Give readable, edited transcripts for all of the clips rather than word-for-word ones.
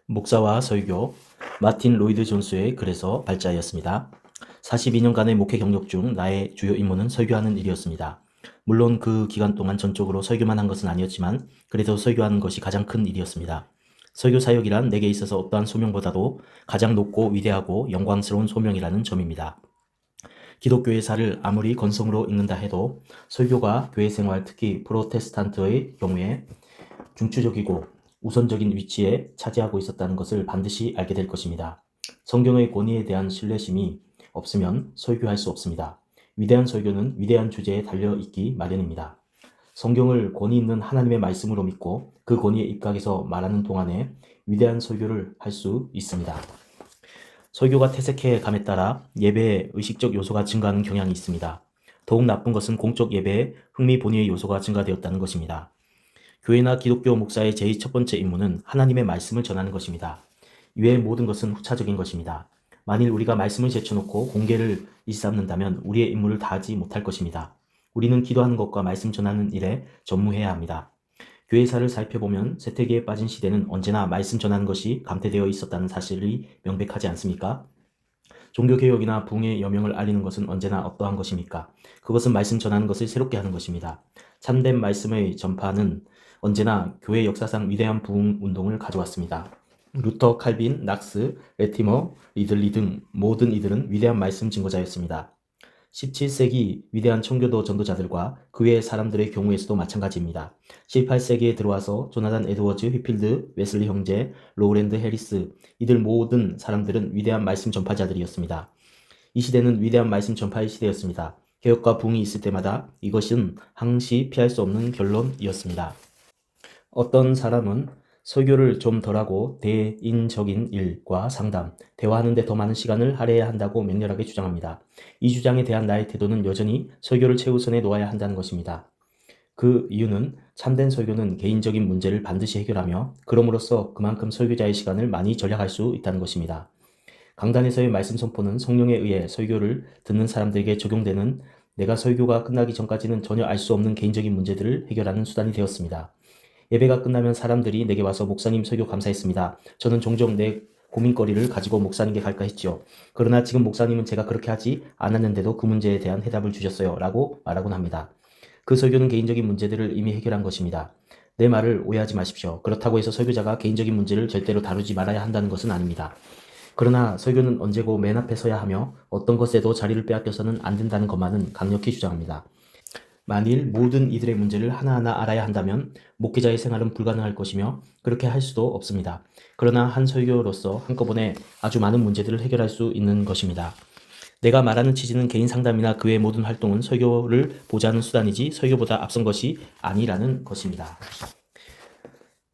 목사와 설교, 마틴 로이드 존스의 글에서 발자였습니다. 42년간의 목회 경력 중 나의 주요 임무는 설교하는 일이었습니다. 물론 그 기간 동안 전적으로 설교만 한 것은 아니었지만 그래도 설교하는 것이 가장 큰 일이었습니다. 설교 사역이란 내게 있어서 어떠한 소명보다도 가장 높고 위대하고 영광스러운 소명이라는 점입니다. 기독교의 살을 아무리 건성으로 읽는다 해도 설교가 교회 생활, 특히 프로테스탄트의 경우에 중추적이고 우선적인 위치에 차지하고 있었다는 것을 반드시 알게 될 것입니다. 성경의 권위에 대한 신뢰심이 없으면 설교할 수 없습니다. 위대한 설교는 위대한 주제에 달려있기 마련입니다. 성경을 권위 있는 하나님의 말씀으로 믿고 그 권위에 입각해서 말하는 동안에 위대한 설교를 할 수 있습니다. 설교가 퇴색해 감에 따라 예배의 의식적 요소가 증가하는 경향이 있습니다. 더욱 나쁜 것은 공적 예배의 흥미본의의 요소가 증가되었다는 것입니다. 교회나 기독교 목사의 제일 첫 번째 임무는 하나님의 말씀을 전하는 것입니다. 이외의 모든 것은 후차적인 것입니다. 만일 우리가 말씀을 제쳐놓고 공개를 일삼는다면 우리의 임무를 다하지 못할 것입니다. 우리는 기도하는 것과 말씀 전하는 일에 전무해야 합니다. 교회사를 살펴보면 세태기에 빠진 시대는 언제나 말씀 전하는 것이 감퇴되어 있었다는 사실이 명백하지 않습니까? 종교개혁이나 부흥의 여명을 알리는 것은 언제나 어떠한 것입니까? 그것은 말씀 전하는 것을 새롭게 하는 것입니다. 참된 말씀의 전파는 언제나 교회 역사상 위대한 부흥 운동을 가져왔습니다. 루터, 칼빈, 낙스, 레티머, 리들리 등 모든 이들은 위대한 말씀 증거자였습니다. 17세기 위대한 청교도 전도자들과 그 외의 사람들의 경우에서도 마찬가지입니다. 18세기에 들어와서 조나단 에드워즈, 휘필드, 웨슬리 형제, 로우랜드 해리스, 이들 모든 사람들은 위대한 말씀 전파자들이었습니다. 이 시대는 위대한 말씀 전파의 시대였습니다. 개혁과 부흥이 있을 때마다 이것은 항시 피할 수 없는 결론이었습니다. 어떤 사람은 설교를 좀 덜하고 대인적인 일과 상담, 대화하는 데 더 많은 시간을 할애해야 한다고 맹렬하게 주장합니다. 이 주장에 대한 나의 태도는 여전히 설교를 최우선에 놓아야 한다는 것입니다. 그 이유는 참된 설교는 개인적인 문제를 반드시 해결하며 그럼으로써 그만큼 설교자의 시간을 많이 절약할 수 있다는 것입니다. 강단에서의 말씀 선포는 성령에 의해 설교를 듣는 사람들에게 적용되는 내가 설교가 끝나기 전까지는 전혀 알 수 없는 개인적인 문제들을 해결하는 수단이 되었습니다. 예배가 끝나면 사람들이 내게 와서 목사님 설교 감사했습니다. 저는 종종 내 고민거리를 가지고 목사님께 갈까 했지요. 그러나 지금 목사님은 제가 그렇게 하지 않았는데도 그 문제에 대한 해답을 주셨어요. 라고 말하곤 합니다. 그 설교는 개인적인 문제들을 이미 해결한 것입니다. 내 말을 오해하지 마십시오. 그렇다고 해서 설교자가 개인적인 문제를 절대로 다루지 말아야 한다는 것은 아닙니다. 그러나 설교는 언제고 맨 앞에 서야 하며 어떤 것에도 자리를 빼앗겨서는 안 된다는 것만은 강력히 주장합니다. 만일 모든 이들의 문제를 하나하나 알아야 한다면 목회자의 생활은 불가능할 것이며 그렇게 할 수도 없습니다. 그러나 한 설교로서 한꺼번에 아주 많은 문제들을 해결할 수 있는 것입니다. 내가 말하는 취지는 개인 상담이나 그 외의 모든 활동은 설교를 보좌하는 수단이지 설교보다 앞선 것이 아니라는 것입니다.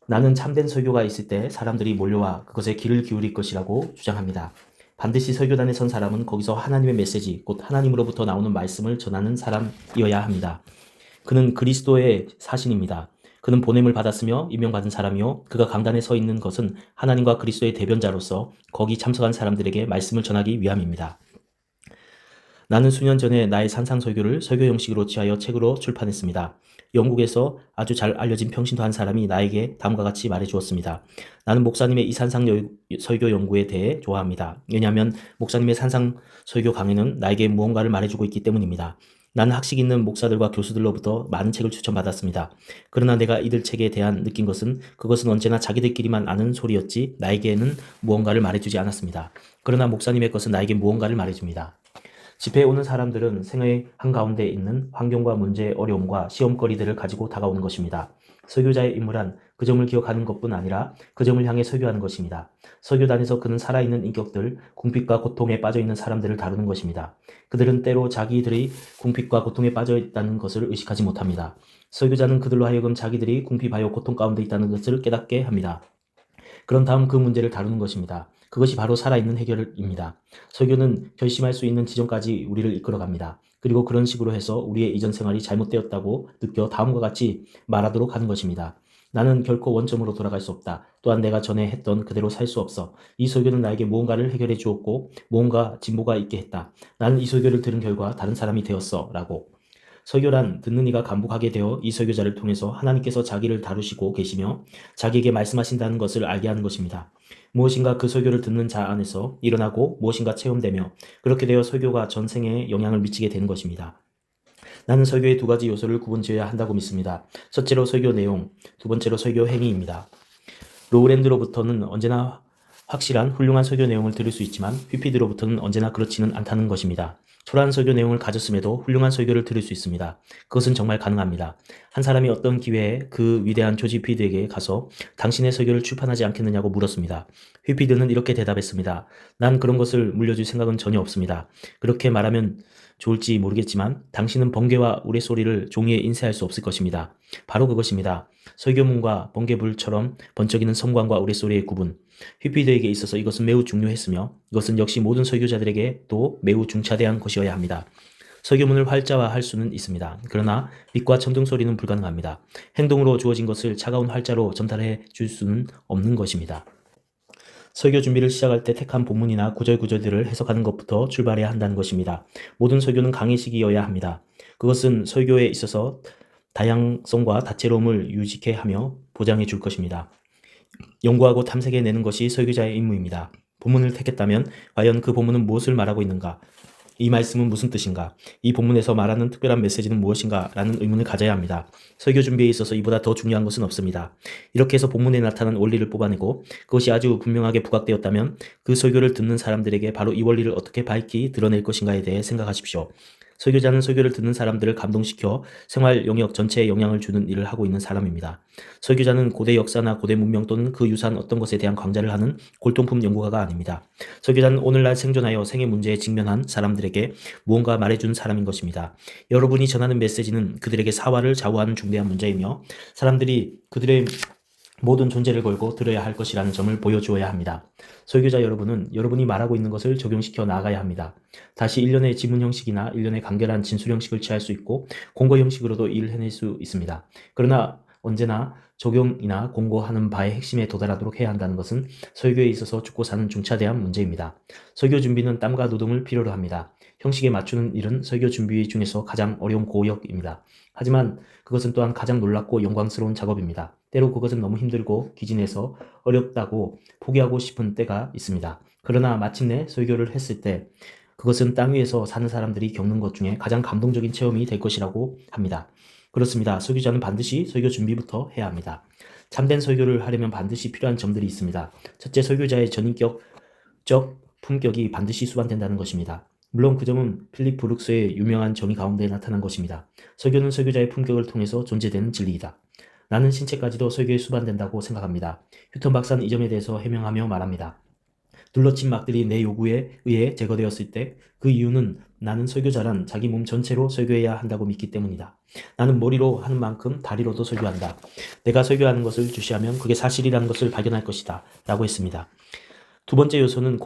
나는 참된 설교가 있을 때 사람들이 몰려와 그것에 귀를 기울일 것이라고 주장합니다. 반드시 설교단에 선 사람은 거기서 하나님의 메시지, 곧 하나님으로부터 나오는 말씀을 전하는 사람이어야 합니다. 그는 그리스도의 사신입니다. 그는 보냄을 받았으며 임명받은 사람이요. 그가 강단에 서 있는 것은 하나님과 그리스도의 대변자로서 거기 참석한 사람들에게 말씀을 전하기 위함입니다. 나는 수년 전에 나의 산상설교를 설교 형식으로 취하여 책으로 출판했습니다. 영국에서 아주 잘 알려진 평신도 한 사람이 나에게 다음과 같이 말해주었습니다. 나는 목사님의 이 산상설교 연구에 대해 좋아합니다. 왜냐하면 목사님의 산상설교 강의는 나에게 무언가를 말해주고 있기 때문입니다. 나는 학식 있는 목사들과 교수들로부터 많은 책을 추천받았습니다. 그러나 내가 이들 책에 대한 느낀 것은 그것은 언제나 자기들끼리만 아는 소리였지 나에게는 무언가를 말해주지 않았습니다. 그러나 목사님의 것은 나에게 무언가를 말해줍니다. 집회에 오는 사람들은 생의 한가운데 있는 환경과 문제의 어려움과 시험거리들을 가지고 다가오는 것입니다. 설교자의 임무란 그 점을 기억하는 것뿐 아니라 그 점을 향해 설교하는 것입니다. 설교단에서 그는 살아있는 인격들, 궁핍과 고통에 빠져있는 사람들을 다루는 것입니다. 그들은 때로 자기들의 궁핍과 고통에 빠져있다는 것을 의식하지 못합니다. 설교자는 그들로 하여금 자기들이 궁핍하여 고통 가운데 있다는 것을 깨닫게 합니다. 그런 다음 그 문제를 다루는 것입니다. 그것이 바로 살아있는 해결입니다. 설교는 결심할 수 있는 지점까지 우리를 이끌어갑니다. 그리고 그런 식으로 해서 우리의 이전 생활이 잘못되었다고 느껴 다음과 같이 말하도록 하는 것입니다. 나는 결코 원점으로 돌아갈 수 없다. 또한 내가 전에 했던 그대로 살 수 없어. 이 설교는 나에게 무언가를 해결해 주었고 무언가 진보가 있게 했다. 나는 이 설교를 들은 결과 다른 사람이 되었어. 라고. 설교란 듣는 이가 감복하게 되어 이 설교자를 통해서 하나님께서 자기를 다루시고 계시며 자기에게 말씀하신다는 것을 알게 하는 것입니다. 무엇인가 그 설교를 듣는 자 안에서 일어나고 무엇인가 체험되며 그렇게 되어 설교가 전생에 영향을 미치게 되는 것입니다. 나는 설교의 두 가지 요소를 구분지어야 한다고 믿습니다. 첫째로 설교 내용, 두 번째로 설교 행위입니다. 로우랜드로부터는 언제나 확실한 훌륭한 설교 내용을 들을 수 있지만 휘피드로부터는 언제나 그렇지는 않다는 것입니다. 초라한 설교 내용을 가졌음에도 훌륭한 설교를 들을 수 있습니다. 그것은 정말 가능합니다. 한 사람이 어떤 기회에 그 위대한 조지 휘피드에게 가서 당신의 설교를 출판하지 않겠느냐고 물었습니다. 휘피드는 이렇게 대답했습니다. 난 그런 것을 물려줄 생각은 전혀 없습니다. 그렇게 말하면 좋을지 모르겠지만 당신은 번개와 우레소리를 종이에 인쇄할 수 없을 것입니다. 바로 그것입니다. 설교문과 번개불처럼 번쩍이는 섬광과 우레소리의 구분. 휘피드에게 있어서 이것은 매우 중요했으며 이것은 역시 모든 설교자들에게도 매우 중차대한 것이어야 합니다. 설교문을 활자화할 수는 있습니다. 그러나 빛과 천둥소리는 불가능합니다. 행동으로 주어진 것을 차가운 활자로 전달해 줄 수는 없는 것입니다. 설교 준비를 시작할 때 택한 본문이나 구절구절들을 해석하는 것부터 출발해야 한다는 것입니다. 모든 설교는 강의식이어야 합니다. 그것은 설교에 있어서 다양성과 다채로움을 유지케 하며 보장해 줄 것입니다. 연구하고 탐색해내는 것이 설교자의 임무입니다. 본문을 택했다면 과연 그 본문은 무엇을 말하고 있는가? 이 말씀은 무슨 뜻인가? 이 본문에서 말하는 특별한 메시지는 무엇인가? 라는 의문을 가져야 합니다. 설교 준비에 있어서 이보다 더 중요한 것은 없습니다. 이렇게 해서 본문에 나타난 원리를 뽑아내고 그것이 아주 분명하게 부각되었다면 그 설교를 듣는 사람들에게 바로 이 원리를 어떻게 밝히 드러낼 것인가에 대해 생각하십시오. 설교자는 설교를 듣는 사람들을 감동시켜 생활 영역 전체에 영향을 주는 일을 하고 있는 사람입니다. 설교자는 고대 역사나 고대 문명 또는 그 유사한 어떤 것에 대한 강좌를 하는 골동품 연구가가 아닙니다. 설교자는 오늘날 생존하여 생의 문제에 직면한 사람들에게 무언가 말해준 사람인 것입니다. 여러분이 전하는 메시지는 그들에게 사활을 좌우하는 중대한 문제이며 사람들이 그들의 모든 존재를 걸고 들어야 할 것이라는 점을 보여주어야 합니다. 설교자 여러분은 여러분이 말하고 있는 것을 적용시켜 나아가야 합니다. 다시 일련의 지문 형식이나 일련의 간결한 진술 형식을 취할 수 있고 공고 형식으로도 일을 해낼 수 있습니다. 그러나 언제나 적용이나 공고하는 바의 핵심에 도달하도록 해야 한다는 것은 설교에 있어서 죽고 사는 중차대한 문제입니다. 설교 준비는 땀과 노동을 필요로 합니다. 형식에 맞추는 일은 설교 준비 중에서 가장 어려운 고역입니다. 하지만 그것은 또한 가장 놀랍고 영광스러운 작업입니다. 때로 그것은 너무 힘들고 기진해서 어렵다고 포기하고 싶은 때가 있습니다. 그러나 마침내 설교를 했을 때 그것은 땅 위에서 사는 사람들이 겪는 것 중에 가장 감동적인 체험이 될 것이라고 합니다. 그렇습니다. 설교자는 반드시 설교 준비부터 해야 합니다. 참된 설교를 하려면 반드시 필요한 점들이 있습니다. 첫째, 설교자의 전인격적 품격이 반드시 수반된다는 것입니다. 물론 그 점은 필립 브룩스의 유명한 정의 가운데 나타난 것입니다. 설교는 설교자의 품격을 통해서 존재되는 진리이다. 나는 신체까지도 설교에 수반된다고 생각합니다. 휴턴 박사는 이 점에 대해서 해명하며 말합니다. 둘러친 막들이 내 요구에 의해 제거되었을 때 그 이유는 나는 설교자란 자기 몸 전체로 설교해야 한다고 믿기 때문이다. 나는 머리로 하는 만큼 다리로도 설교한다. 내가 설교하는 것을 주시하면 그게 사실이라는 것을 발견할 것이다. 라고 했습니다. 두 번째 요소는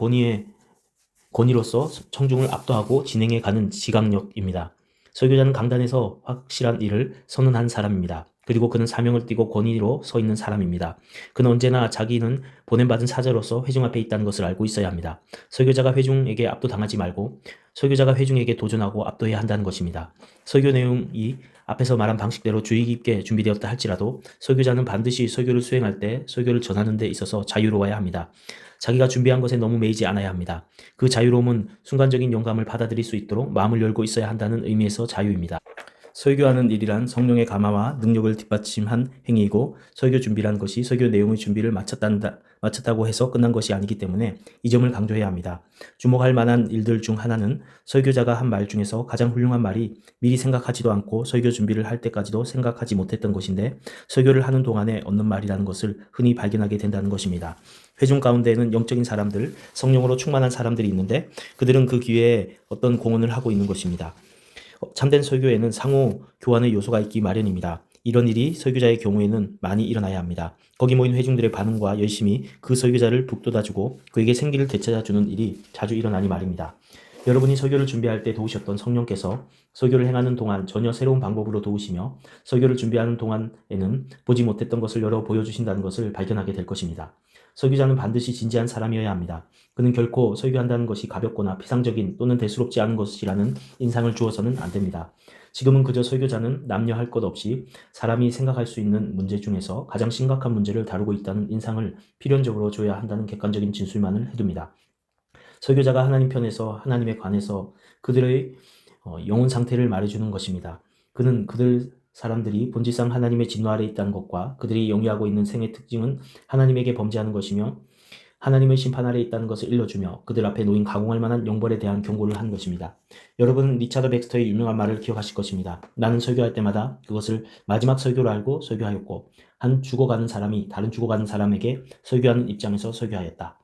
권위로서 청중을 압도하고 진행해 가는 지각력입니다. 설교자는 강단에서 확실한 일을 선언한 사람입니다. 그리고 그는 사명을 띠고 권위로 서 있는 사람입니다. 그는 언제나 자기는 보냄받은 사자로서 회중 앞에 있다는 것을 알고 있어야 합니다. 설교자가 회중에게 압도당하지 말고 설교자가 회중에게 도전하고 압도해야 한다는 것입니다. 설교 내용이 앞에서 말한 방식대로 주의 깊게 준비되었다 할지라도 설교자는 반드시 설교를 수행할 때 설교를 전하는 데 있어서 자유로워야 합니다. 자기가 준비한 것에 너무 매이지 않아야 합니다. 그 자유로움은 순간적인 영감을 받아들일 수 있도록 마음을 열고 있어야 한다는 의미에서 자유입니다. 설교하는 일이란 성령의 감화와 능력을 뒷받침한 행위이고 설교 준비란 것이 설교 내용의 준비를 마쳤다고 해서 끝난 것이 아니기 때문에 이 점을 강조해야 합니다. 주목할 만한 일들 중 하나는 설교자가 한 말 중에서 가장 훌륭한 말이 미리 생각하지도 않고 설교 준비를 할 때까지도 생각하지 못했던 것인데 설교를 하는 동안에 얻는 말이라는 것을 흔히 발견하게 된다는 것입니다. 회중 가운데에는 영적인 사람들, 성령으로 충만한 사람들이 있는데 그들은 그 기회에 어떤 공헌을 하고 있는 것입니다. 참된 설교에는 상호 교환의 요소가 있기 마련입니다. 이런 일이 설교자의 경우에는 많이 일어나야 합니다. 거기 모인 회중들의 반응과 열심히 그 설교자를 북돋아주고 그에게 생기를 되찾아주는 일이 자주 일어나니 말입니다. 여러분이 설교를 준비할 때 도우셨던 성령께서 설교를 행하는 동안 전혀 새로운 방법으로 도우시며 설교를 준비하는 동안에는 보지 못했던 것을 열어 보여주신다는 것을 발견하게 될 것입니다. 설교자는 반드시 진지한 사람이어야 합니다. 그는 결코 설교한다는 것이 가볍거나 피상적인 또는 대수롭지 않은 것이라는 인상을 주어서는 안 됩니다. 지금은 그저 설교자는 남녀할 것 없이 사람이 생각할 수 있는 문제 중에서 가장 심각한 문제를 다루고 있다는 인상을 필연적으로 줘야 한다는 객관적인 진술만을 해둡니다. 설교자가 하나님 편에서 하나님에 관해서 그들의 영혼 상태를 말해주는 것입니다. 그는 그들 사람들이 본질상 하나님의 진노 아래 있다는 것과 그들이 영위하고 있는 생의 특징은 하나님에게 범죄하는 것이며 하나님의 심판 아래 있다는 것을 일러주며 그들 앞에 놓인 가공할 만한 영벌에 대한 경고를 한 것입니다. 여러분은 리차드 백스터의 유명한 말을 기억하실 것입니다. 나는 설교할 때마다 그것을 마지막 설교로 알고 설교하였고 한 죽어가는 사람이 다른 죽어가는 사람에게 설교하는 입장에서 설교하였다.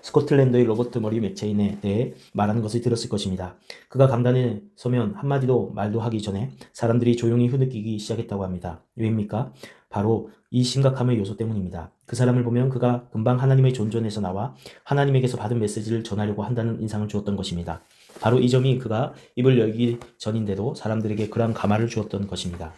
스코틀랜드의 로버트 머리 맥체인에 대해 말하는 것을 들었을 것입니다. 그가 강단에 서면 한마디도 말도 하기 전에 사람들이 조용히 흐느끼기 시작했다고 합니다. 왜입니까? 바로 이 심각함의 요소 때문입니다. 그 사람을 보면 그가 금방 하나님의 존전에서 나와 하나님에게서 받은 메시지를 전하려고 한다는 인상을 주었던 것입니다. 바로 이 점이 그가 입을 열기 전인데도 사람들에게 그러한 감화를 주었던 것입니다.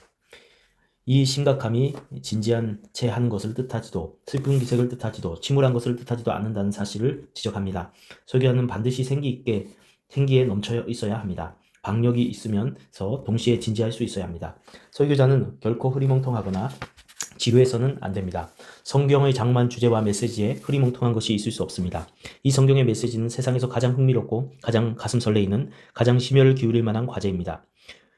이 심각함이 진지한 채 하는 것을 뜻하지도 슬픈 기색을 뜻하지도 침울한 것을 뜻하지도 않는다는 사실을 지적합니다. 설교하는 반드시 생기에 넘쳐 있어야 합니다. 박력이 있으면서 동시에 진지할 수 있어야 합니다. 설교자는 결코 흐리멍텅하거나 지루해서는 안 됩니다. 성경의 장만 주제와 메시지에 흐리멍텅한 것이 있을 수 없습니다. 이 성경의 메시지는 세상에서 가장 흥미롭고 가장 가슴 설레이는 가장 심혈을 기울일 만한 과제입니다.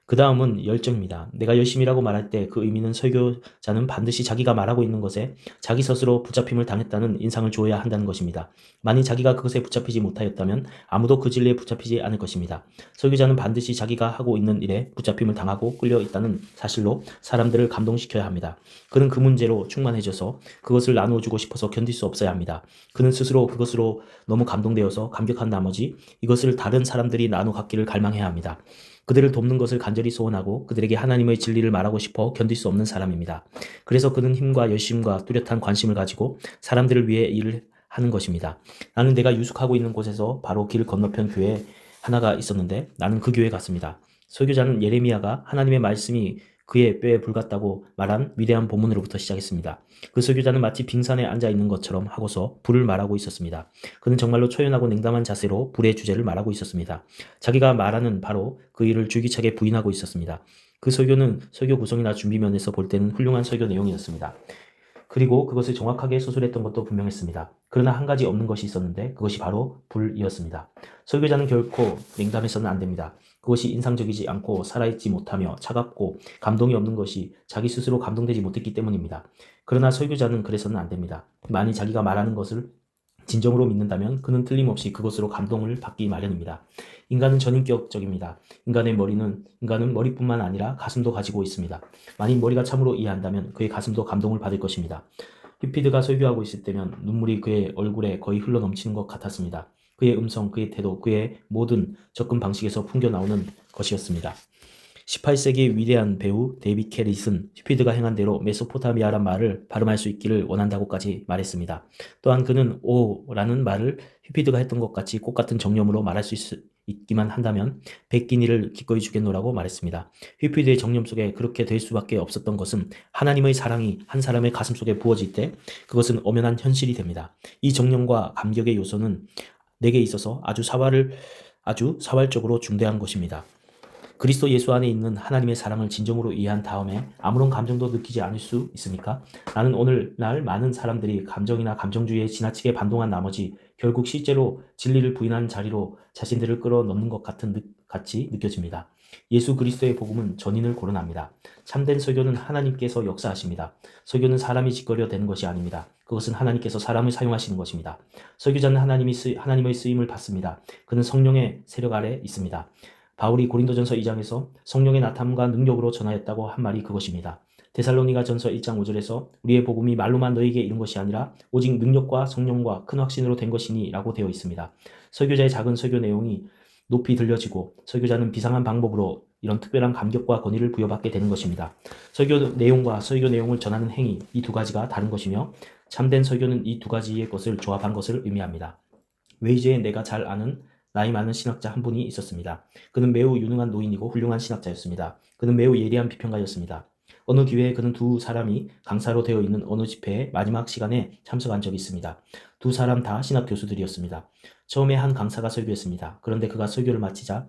그 다음은 열정입니다. 내가 열심이라고 말할 때 그 의미는 설교자는 반드시 자기가 말하고 있는 것에 자기 스스로 붙잡힘을 당했다는 인상을 주어야 한다는 것입니다. 만일 자기가 그것에 붙잡히지 못하였다면 아무도 그 진리에 붙잡히지 않을 것입니다. 설교자는 반드시 자기가 하고 있는 일에 붙잡힘을 당하고 끌려 있다는 사실로 사람들을 감동시켜야 합니다. 그는 그 문제로 충만해져서 그것을 나누어주고 싶어서 견딜 수 없어야 합니다. 그는 스스로 그것으로 너무 감동되어서 감격한 나머지 이것을 다른 사람들이 나누어 갖기를 갈망해야 합니다. 그들을 돕는 것을 간절히 소원하고 그들에게 하나님의 진리를 말하고 싶어 견딜 수 없는 사람입니다. 그래서 그는 힘과 열심과 뚜렷한 관심을 가지고 사람들을 위해 일을 하는 것입니다. 나는 내가 유숙하고 있는 곳에서 바로 길 건너편 교회 하나가 있었는데 나는 그 교회에 갔습니다. 설교자는 예레미야가 하나님의 말씀이 그의 뼈에 불같다고 말한 위대한 본문으로부터 시작했습니다. 그 설교자는 마치 빙산에 앉아 있는 것처럼 하고서 불을 말하고 있었습니다. 그는 정말로 초연하고 냉담한 자세로 불의 주제를 말하고 있었습니다. 자기가 말하는 바로 그 일을 줄기차게 부인하고 있었습니다. 그 설교는 설교 구성이나 준비면에서 볼 때는 훌륭한 설교 내용이었습니다. 그리고 그것을 정확하게 수술했던 것도 분명했습니다. 그러나 한 가지 없는 것이 있었는데 그것이 바로 불이었습니다. 설교자는 결코 냉담해서는 안 됩니다. 그것이 인상적이지 않고 살아있지 못하며 차갑고 감동이 없는 것이 자기 스스로 감동되지 못했기 때문입니다. 그러나 설교자는 그래서는 안 됩니다. 만일 자기가 말하는 것을 진정으로 믿는다면 그는 틀림없이 그것으로 감동을 받기 마련입니다. 인간은 전인격적입니다. 인간은 머리뿐만 아니라 가슴도 가지고 있습니다. 만일 머리가 참으로 이해한다면 그의 가슴도 감동을 받을 것입니다. 휘피드가 설교하고 있을 때면 눈물이 그의 얼굴에 거의 흘러넘치는 것 같았습니다. 그의 음성, 그의 태도, 그의 모든 접근 방식에서 풍겨나오는 것이었습니다. 18세기 위대한 배우 데이빗 캐릿은 휘피드가 행한 대로 메소포타미아란 말을 발음할 수 있기를 원한다고까지 말했습니다. 또한 그는 오라는 말을 휘피드가 했던 것 같이 꽃같은 정념으로 말할 수 있기만 한다면 백기니를 기꺼이 주겠노라고 말했습니다. 휘피드의 정념 속에 그렇게 될 수밖에 없었던 것은 하나님의 사랑이 한 사람의 가슴 속에 부어질 때 그것은 엄연한 현실이 됩니다. 이 정념과 감격의 요소는 내게 있어서 아주 사활적으로 중대한 것입니다. 그리스도 예수 안에 있는 하나님의 사랑을 진정으로 이해한 다음에 아무런 감정도 느끼지 않을 수 있습니까? 나는 오늘날 많은 사람들이 감정이나 감정주의에 지나치게 반동한 나머지 결국 실제로 진리를 부인하는 자리로 자신들을 끌어넣는 것 같이 느껴집니다. 예수 그리스도의 복음은 전인을 고른합니다. 참된 설교는 하나님께서 역사하십니다. 설교는 사람이 짓거려 되는 것이 아닙니다. 그것은 하나님께서 사람을 사용하시는 것입니다. 설교자는 하나님의 쓰임을 받습니다. 그는 성령의 세력 아래 있습니다. 바울이 고린도전서 2장에서 성령의 나타남과 능력으로 전하였다고 한 말이 그것입니다. 데살로니가전서 1장 5절에서 우리의 복음이 말로만 너희에게 이른 것이 아니라 오직 능력과 성령과 큰 확신으로 된 것이니 라고 되어 있습니다. 설교자의 작은 설교 내용이 높이 들려지고 설교자는 비상한 방법으로 이런 특별한 감격과 권위를 부여받게 되는 것입니다. 설교 내용과 설교 내용을 전하는 행위, 이 두 가지가 다른 것이며 참된 설교는 이 두 가지의 것을 조합한 것을 의미합니다. 웨이즈에 내가 잘 아는 나이 많은 신학자 한 분이 있었습니다. 그는 매우 유능한 노인이고 훌륭한 신학자였습니다. 그는 매우 예리한 비평가였습니다. 어느 기회에 그는 두 사람이 강사로 되어 있는 어느 집회의 마지막 시간에 참석한 적이 있습니다. 두 사람 다 신학 교수들이었습니다. 처음에 한 강사가 설교했습니다. 그런데 그가 설교를 마치자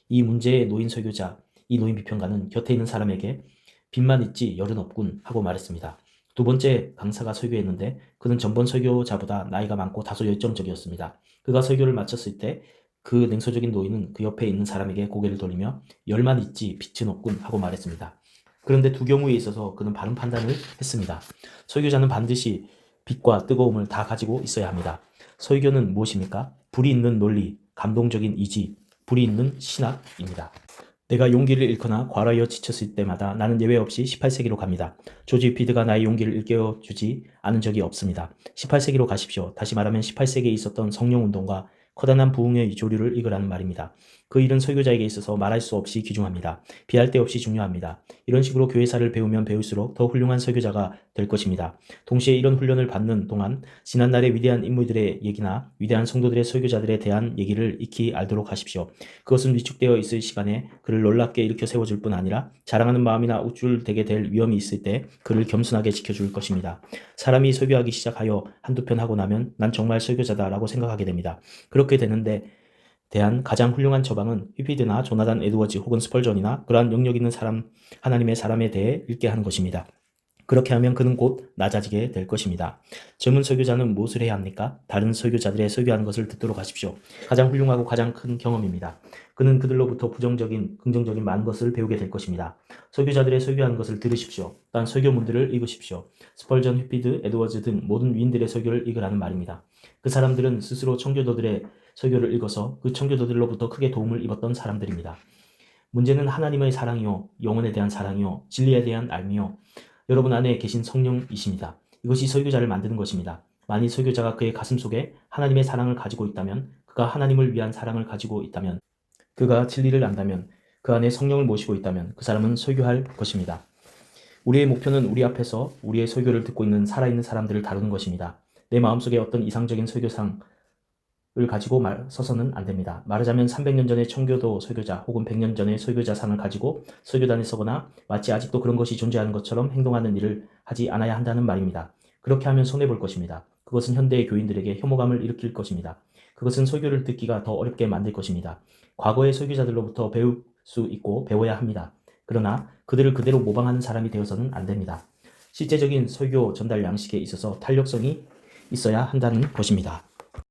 이 문제에 놓인 설교자, 이 노인 비평가는 곁에 있는 사람에게 빚만 있지 열은 없군 하고 말했습니다. 두 번째 강사가 설교했는데 그는 전번 설교자보다 나이가 많고 다소 열정적이었습니다. 그가 설교를 마쳤을 때 그 냉소적인 노인은 그 옆에 있는 사람에게 고개를 돌리며 열만 있지 빚은 없군 하고 말했습니다. 그런데 두 경우에 있어서 그는 바른 판단을 했습니다. 설교자는 반드시 빛과 뜨거움을 다 가지고 있어야 합니다. 설교는 무엇입니까? 불이 있는 논리, 감동적인 이지, 불이 있는 신학입니다. 내가 용기를 잃거나 과로하여 지쳤을 때마다 나는 예외 없이 18세기로 갑니다. 조지 위피드가 나의 용기를 일깨워주지 않은 적이 없습니다. 18세기로 가십시오. 다시 말하면 18세기에 있었던 성령운동과 커다란 부흥의 조류를 읽으라는 말입니다. 그 일은 설교자에게 있어서 말할 수 없이 귀중합니다. 비할 데 없이 중요합니다. 이런 식으로 교회사를 배우면 배울수록 더 훌륭한 설교자가 될 것입니다. 동시에 이런 훈련을 받는 동안 지난날의 위대한 인물들의 얘기나 위대한 성도들의 설교자들에 대한 얘기를 익히 알도록 하십시오. 그것은 위축되어 있을 시간에 그를 놀랍게 일으켜 세워줄 뿐 아니라 자랑하는 마음이나 우쭐대게 될 위험이 있을 때 그를 겸손하게 지켜줄 것입니다. 사람이 설교하기 시작하여 한두 편 하고 나면 난 정말 설교자다라고 생각하게 됩니다. 그렇게 되는데 대한 가장 훌륭한 처방은 휘피드나 조나단 에드워즈 혹은 스펄전이나 그러한 영역 있는 사람, 하나님의 사람에 대해 읽게 하는 것입니다. 그렇게 하면 그는 곧 낮아지게 될 것입니다. 젊은 설교자는 무엇을 해야 합니까? 다른 설교자들의 설교하는 것을 듣도록 하십시오. 가장 훌륭하고 가장 큰 경험입니다. 그는 그들로부터 부정적인, 긍정적인 많은 것을 배우게 될 것입니다. 설교자들의 설교하는 것을 들으십시오. 또한 설교문들을 읽으십시오. 스펄전, 휘피드, 에드워즈 등 모든 위인들의 설교를 읽으라는 말입니다. 그 사람들은 스스로 청교도들의 설교를 읽어서 그 청교도들로부터 크게 도움을 입었던 사람들입니다. 문제는 하나님의 사랑이요, 영혼에 대한 사랑이요, 진리에 대한 알미요, 여러분 안에 계신 성령이십니다. 이것이 설교자를 만드는 것입니다. 만일 설교자가 그의 가슴 속에 하나님의 사랑을 가지고 있다면, 그가 하나님을 위한 사랑을 가지고 있다면, 그가 진리를 안다면, 그 안에 성령을 모시고 있다면 그 사람은 설교할 것입니다. 우리의 목표는 우리 앞에서 우리의 설교를 듣고 있는 살아있는 사람들을 다루는 것입니다. 내 마음속에 어떤 이상적인 설교상 을 가지고 서서는 안 됩니다. 말하자면 300년 전의 청교도 설교자 혹은 100년 전의 설교자상을 가지고 설교단에 서거나 마치 아직도 그런 것이 존재하는 것처럼 행동하는 일을 하지 않아야 한다는 말입니다. 그렇게 하면 손해볼 것입니다. 그것은 현대의 교인들에게 혐오감을 일으킬 것입니다. 그것은 설교를 듣기가 더 어렵게 만들 것입니다. 과거의 설교자들로부터 배울 수 있고 배워야 합니다. 그러나 그들을 그대로 모방하는 사람이 되어서는 안 됩니다. 실제적인 설교 전달 양식에 있어서 탄력성이 있어야 한다는 것입니다.